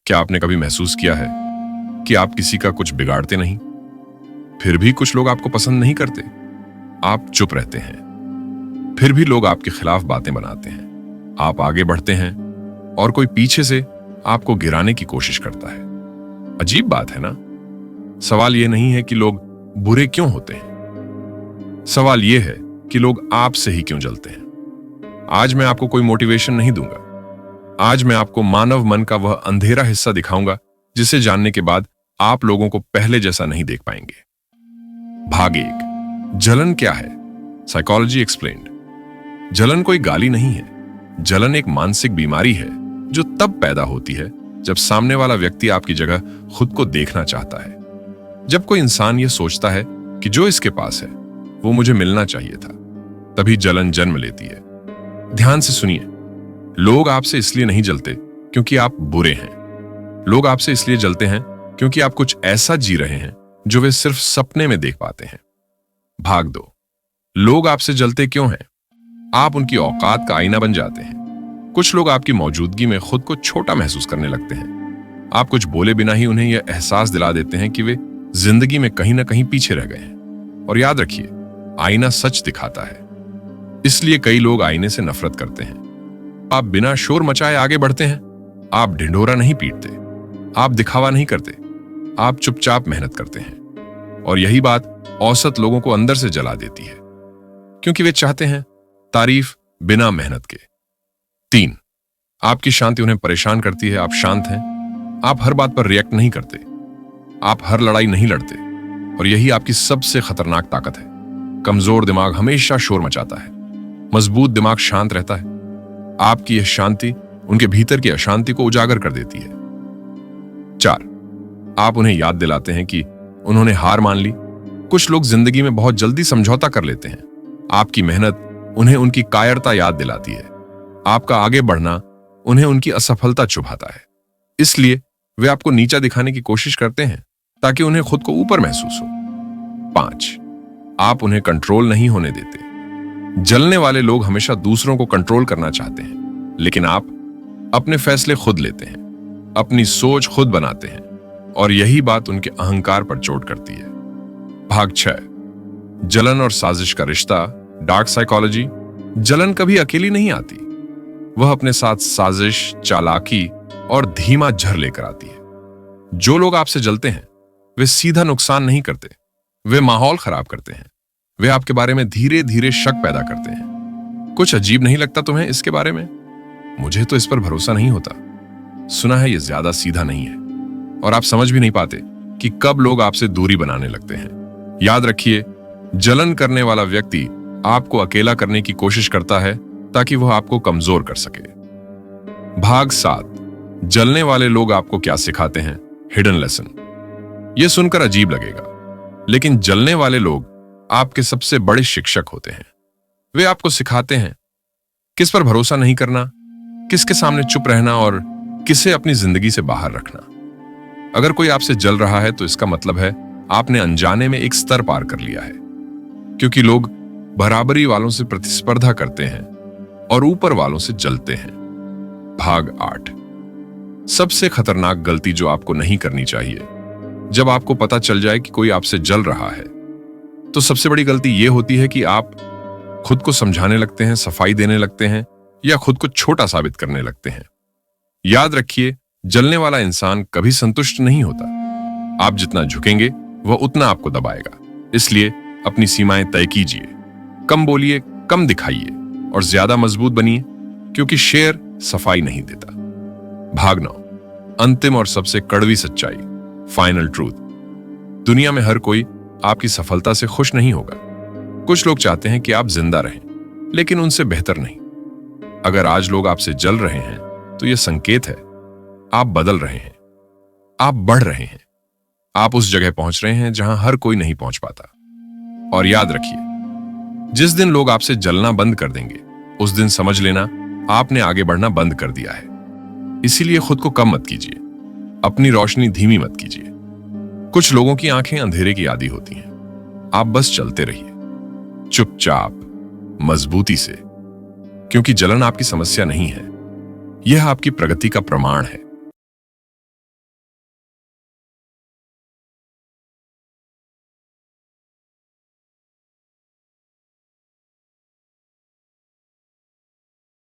क्या आपने कभी महसूस किया है कि आप किसी का कुछ बिगाड़ते नहीं, फिर भी कुछ लोग आपको पसंद नहीं करते? आप चुप रहते हैं, फिर भी लोग आपके खिलाफ बातें बनाते हैं। आप आगे बढ़ते हैं और कोई पीछे से आपको गिराने की कोशिश करता है। अजीब बात है ना? सवाल यह नहीं है कि लोग बुरे क्यों होते हैं, सवाल यह है कि लोग आपसे ही क्यों जलते हैं। आज मैं आपको कोई मोटिवेशन नहीं दूंगा। आज मैं आपको मानव मन का वह अंधेरा हिस्सा दिखाऊंगा जिसे जानने के बाद आप लोगों को पहले जैसा नहीं देख पाएंगे। भाग 1, जलन क्या है? Psychology explained. जलन कोई गाली नहीं है। जलन एक मानसिक बीमारी है जो तब पैदा होती है जब सामने वाला व्यक्ति आपकी जगह खुद को देखना चाहता है। जब कोई इंसान यह सोचता है कि जो इसके पास है वो मुझे मिलना चाहिए था, तभी जलन जन्म लेती है। ध्यान से सुनिए, लोग आपसे इसलिए नहीं जलते क्योंकि आप बुरे हैं। लोग आपसे इसलिए जलते हैं क्योंकि आप कुछ ऐसा जी रहे हैं जो वे सिर्फ सपने में देख पाते हैं। भाग 2, लोग आपसे जलते क्यों हैं? आप उनकी औकात का आईना बन जाते हैं। कुछ लोग आपकी मौजूदगी में खुद को छोटा महसूस करने लगते हैं। आप कुछ बोले बिना ही उन्हें यह एहसास दिला देते हैं कि वे जिंदगी में कहीं ना कहीं पीछे रह गए हैं। और याद रखिए, आईना सच दिखाता है, इसलिए कई लोग आईने से नफरत करते हैं। आप बिना शोर मचाए आगे बढ़ते हैं। आप ढिंढोरा नहीं पीटते, आप दिखावा नहीं करते, आप चुपचाप मेहनत करते हैं। और यही बात औसत लोगों को अंदर से जला देती है, क्योंकि वे चाहते हैं तारीफ बिना मेहनत के। 3, आपकी शांति उन्हें परेशान करती है। आप शांत हैं, आप हर बात पर रिएक्ट नहीं करते, आप हर लड़ाई नहीं लड़ते। और यही आपकी सबसे खतरनाक ताकत है। कमजोर दिमाग हमेशा शोर मचाता है, मजबूत दिमाग शांत रहता है। आपकी यह शांति उनके भीतर की अशांति को उजागर कर देती है। 4, आप उन्हें याद दिलाते हैं कि उन्होंने हार मान ली। कुछ लोग जिंदगी में बहुत जल्दी समझौता कर लेते हैं। आपकी मेहनत उन्हें उनकी कायरता याद दिलाती है। आपका आगे बढ़ना उन्हें उनकी असफलता चुभाता है। इसलिए वे आपको नीचा दिखाने की कोशिश करते हैं ताकि उन्हें खुद को ऊपर महसूस हो। 5, आप उन्हें कंट्रोल नहीं होने देते। जलने वाले लोग हमेशा दूसरों को कंट्रोल करना चाहते हैं, लेकिन आप अपने फैसले खुद लेते हैं, अपनी सोच खुद बनाते हैं, और यही बात उनके अहंकार पर चोट करती है। भाग 6, जलन और साजिश का रिश्ता, डार्क साइकोलॉजी। जलन कभी अकेली नहीं आती, वह अपने साथ साजिश, चालाकी और धीमा झर लेकर आती है। जो लोग आपसे जलते हैं वे सीधा नुकसान नहीं करते, वे माहौल खराब करते हैं। वे आपके बारे में धीरे धीरे शक पैदा करते हैं। कुछ अजीब नहीं लगता तुम्हें इसके बारे में? मुझे तो इस पर भरोसा नहीं होता। सुना है ये ज्यादा सीधा नहीं है, और आप समझ भी नहीं पाते कि कब लोग आपसे दूरी बनाने लगते हैं। याद रखिए, जलन करने वाला व्यक्ति आपको अकेला करने की कोशिश करता है ताकि वह आपको कमजोर कर सके। भाग 7, जलने वाले लोग आपको क्या सिखाते हैं? Hidden lesson. यह सुनकर अजीब लगेगा, लेकिन जलने वाले लोग आपके सबसे बड़े शिक्षक होते हैं। वे आपको सिखाते हैं किस पर भरोसा नहीं करना, किसके सामने चुप रहना और किसे अपनी जिंदगी से बाहर रखना। अगर कोई आपसे जल रहा है तो इसका मतलब है आपने अनजाने में एक स्तर पार कर लिया है, क्योंकि लोग बराबरी वालों से प्रतिस्पर्धा करते हैं और ऊपर वालों से जलते हैं। भाग 8, सबसे खतरनाक गलती जो आपको नहीं करनी चाहिए। जब आपको पता चल जाए कि कोई आपसे जल रहा है, तो सबसे बड़ी गलती यह होती है कि आप खुद को समझाने लगते हैं, सफाई देने लगते हैं, या खुद को छोटा साबित करने लगते हैं। याद रखिए, जलने वाला इंसान कभी संतुष्ट नहीं होता। आप जितना झुकेंगे वह उतना आपको दबाएगा। इसलिए अपनी सीमाएं तय कीजिए, कम बोलिए, कम दिखाइए और ज्यादा मजबूत बनिए, क्योंकि शेर सफाई नहीं देता। भाग 9, अंतिम और सबसे कड़वी सच्चाई, फाइनल ट्रूथ। दुनिया में हर कोई आपकी सफलता से खुश नहीं होगा। कुछ लोग चाहते हैं कि आप जिंदा रहें, लेकिन उनसे बेहतर नहीं। अगर आज लोग आपसे जल रहे हैं तो यह संकेत है आप बदल रहे हैं, आप बढ़ रहे हैं, आप उस जगह पहुंच रहे हैं जहां हर कोई नहीं पहुंच पाता। और याद रखिए, जिस दिन लोग आपसे जलना बंद कर देंगे, उस दिन समझ लेना आपने आगे बढ़ना बंद कर दिया है। इसीलिए खुद को कम मत कीजिए, अपनी रोशनी धीमी मत कीजिए। कुछ लोगों की आंखें अंधेरे की आदी होती हैं। आप बस चलते रहिए, चुपचाप, मजबूती से, क्योंकि जलन आपकी समस्या नहीं है, यह आपकी प्रगति का प्रमाण है।